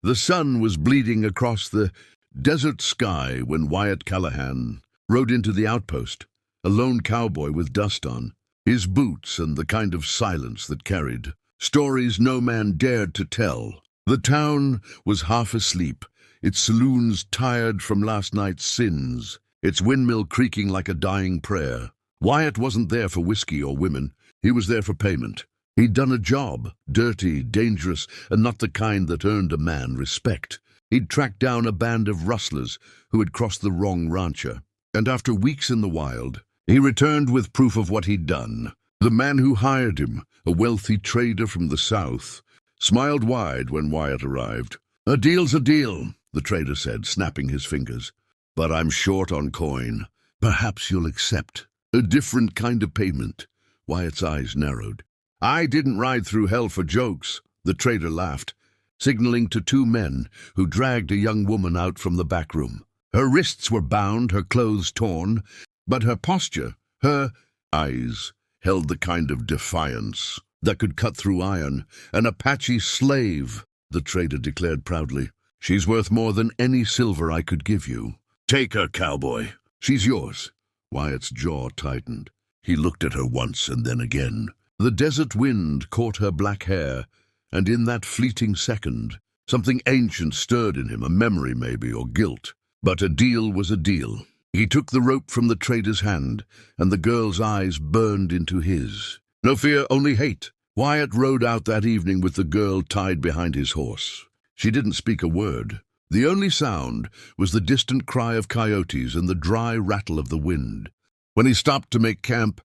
The sun was bleeding across the desert sky when Wyatt Callahan rode into the outpost, a lone cowboy with dust on, his boots and the kind of silence that carried stories no man dared to tell. The town was half asleep, its saloons tired from last night's sins, its windmill creaking like a dying prayer. Wyatt wasn't there for whiskey or women. He was there for payment. He'd done a job, dirty, dangerous, and not the kind that earned a man respect. He'd tracked down a band of rustlers who had crossed the wrong rancher. And after weeks in the wild, he returned with proof of what he'd done. The man who hired him, a wealthy trader from the south, smiled wide when Wyatt arrived. "A deal's a deal," the trader said, snapping his fingers. "But I'm short on coin. Perhaps you'll accept a different kind of payment." Wyatt's eyes narrowed. "I didn't ride through hell for jokes," the trader laughed, signaling to two men who dragged a young woman out from the back room. Her wrists were bound, her clothes torn, but her posture, her eyes, held the kind of defiance that could cut through iron. "An Apache slave," the trader declared proudly. "She's worth more than any silver I could give you. Take her, cowboy. She's yours." Wyatt's jaw tightened. He looked at her once and then again. The desert wind caught her black hair, and in that fleeting second, something ancient stirred in him, a memory maybe, or guilt. But a deal was a deal. He took the rope from the trader's hand, and the girl's eyes burned into his. No fear, only hate. Wyatt rode out that evening with the girl tied behind his horse. She didn't speak a word. The only sound was the distant cry of coyotes and the dry rattle of the wind. When he stopped to make camp,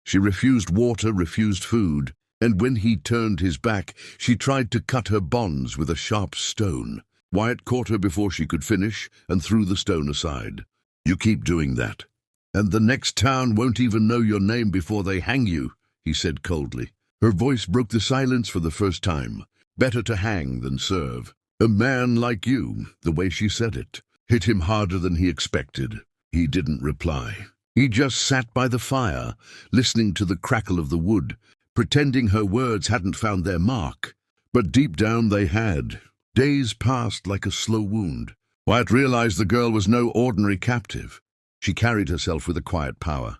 she refused water, refused food, and when he turned his back, she tried to cut her bonds with a sharp stone. Wyatt caught her before she could finish and threw the stone aside. "You keep doing that, and the next town won't even know your name before they hang you," he said coldly. Her voice broke the silence for the first time. "Better to hang than serve. A man like you," the way she said it, hit him harder than he expected. He didn't reply. He just sat by the fire, listening to the crackle of the wood, pretending her words hadn't found their mark. But deep down they had. Days passed like a slow wound. Wyatt realized the girl was no ordinary captive. She carried herself with a quiet power,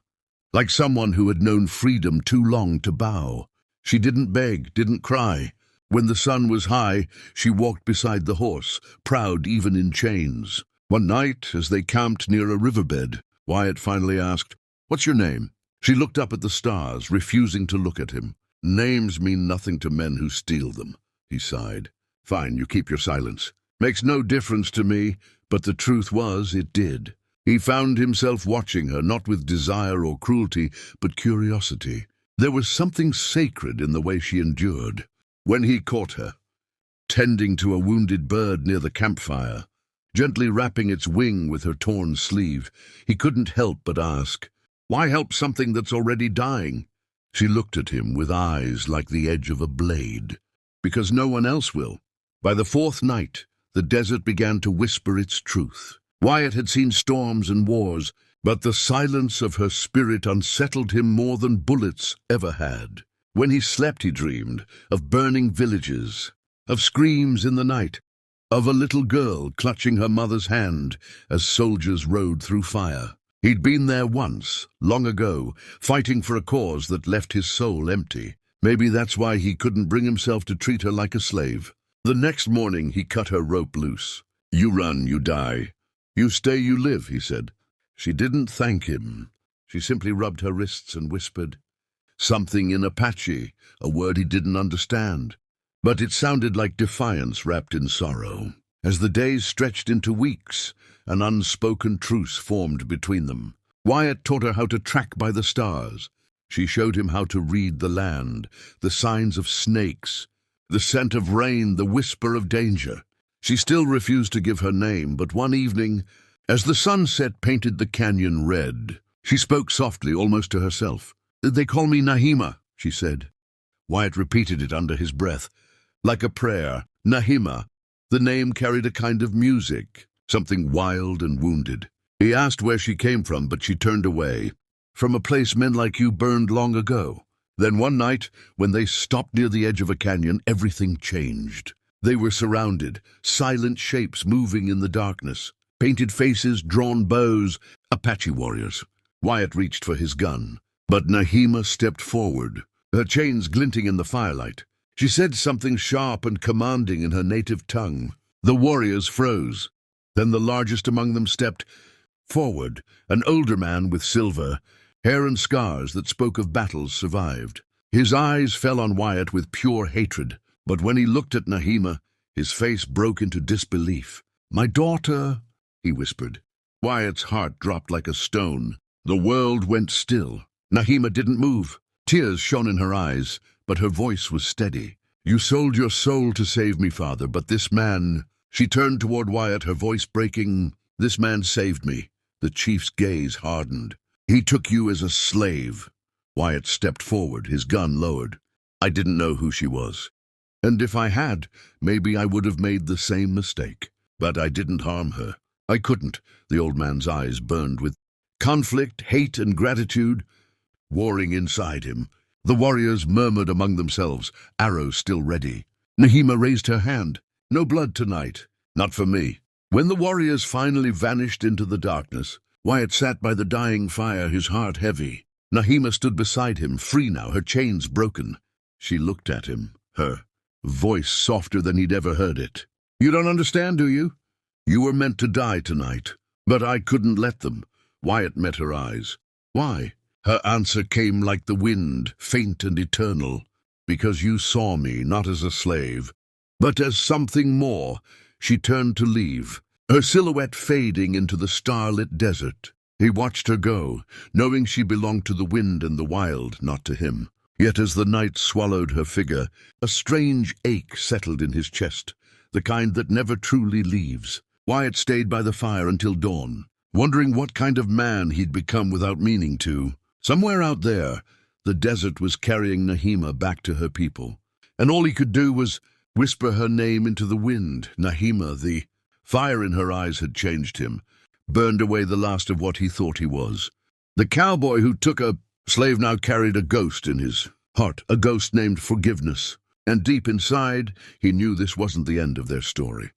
like someone who had known freedom too long to bow. She didn't beg, didn't cry. When the sun was high, she walked beside the horse, proud even in chains. One night, as they camped near a riverbed, Wyatt finally asked, "What's your name?" She looked up at the stars, refusing to look at him. "Names mean nothing to men who steal them," he sighed. "Fine, you keep your silence. Makes no difference to me," but the truth was it did. He found himself watching her, not with desire or cruelty, but curiosity. There was something sacred in the way she endured. When he caught her, tending to a wounded bird near the campfire, gently wrapping its wing with her torn sleeve, he couldn't help but ask, "Why help something that's already dying?" She looked at him with eyes like the edge of a blade. "Because no one else will." By the fourth night, the desert began to whisper its truth. Wyatt had seen storms and wars, but the silence of her spirit unsettled him more than bullets ever had. When he slept, he dreamed of burning villages, of screams in the night, of a little girl clutching her mother's hand as soldiers rode through fire. He'd been there once, long ago, fighting for a cause that left his soul empty. Maybe that's why he couldn't bring himself to treat her like a slave. The next morning he cut her rope loose. "You run, you die. You stay, you live," he said. She didn't thank him. She simply rubbed her wrists and whispered something in Apache, a word he didn't understand. But it sounded like defiance wrapped in sorrow. As the days stretched into weeks, an unspoken truce formed between them. Wyatt taught her how to track by the stars. She showed him how to read the land, the signs of snakes, the scent of rain, the whisper of danger. She still refused to give her name, but one evening, as the sunset painted the canyon red, she spoke softly, almost to herself. "They call me Nahima," she said. Wyatt repeated it under his breath, like a prayer. Nahima. The name carried a kind of music, something wild and wounded. He asked where she came from, but she turned away. "From a place men like you burned long ago." Then one night, when they stopped near the edge of a canyon, everything changed. They were surrounded, silent shapes moving in the darkness, painted faces, drawn bows, Apache warriors. Wyatt reached for his gun, but Nahima stepped forward, her chains glinting in the firelight. She said something sharp and commanding in her native tongue. The warriors froze. Then the largest among them stepped forward, an older man with silver hair and scars that spoke of battles survived. His eyes fell on Wyatt with pure hatred, but when he looked at Nahima, his face broke into disbelief. "My daughter," he whispered. Wyatt's heart dropped like a stone. The world went still. Nahima didn't move. Tears shone in her eyes, but her voice was steady. "You sold your soul to save me, father, but this man—" She turned toward Wyatt, her voice breaking. "This man saved me." The chief's gaze hardened. "He took you as a slave." Wyatt stepped forward, his gun lowered. "I didn't know who she was. And if I had, maybe I would have made the same mistake. But I didn't harm her. I couldn't." The old man's eyes burned with conflict, hate, and gratitude warring inside him. The warriors murmured among themselves, arrows still ready. Nahima raised her hand. "No blood tonight. Not for me." When the warriors finally vanished into the darkness, Wyatt sat by the dying fire, his heart heavy. Nahima stood beside him, free now, her chains broken. She looked at him, her voice softer than he'd ever heard it. "You don't understand, do you? You were meant to die tonight, but I couldn't let them." Wyatt met her eyes. "Why?" Her answer came like the wind, faint and eternal. "Because you saw me not as a slave, but as something more." She turned to leave, her silhouette fading into the starlit desert. He watched her go, knowing she belonged to the wind and the wild, not to him. Yet as the night swallowed her figure, a strange ache settled in his chest, the kind that never truly leaves. Wyatt stayed by the fire until dawn, wondering what kind of man he'd become without meaning to. Somewhere out there, the desert was carrying Nahima back to her people, and all he could do was whisper her name into the wind. Nahima, the fire in her eyes had changed him, burned away the last of what he thought he was. The cowboy who took a slave now carried a ghost in his heart, a ghost named forgiveness. And deep inside, he knew this wasn't the end of their story.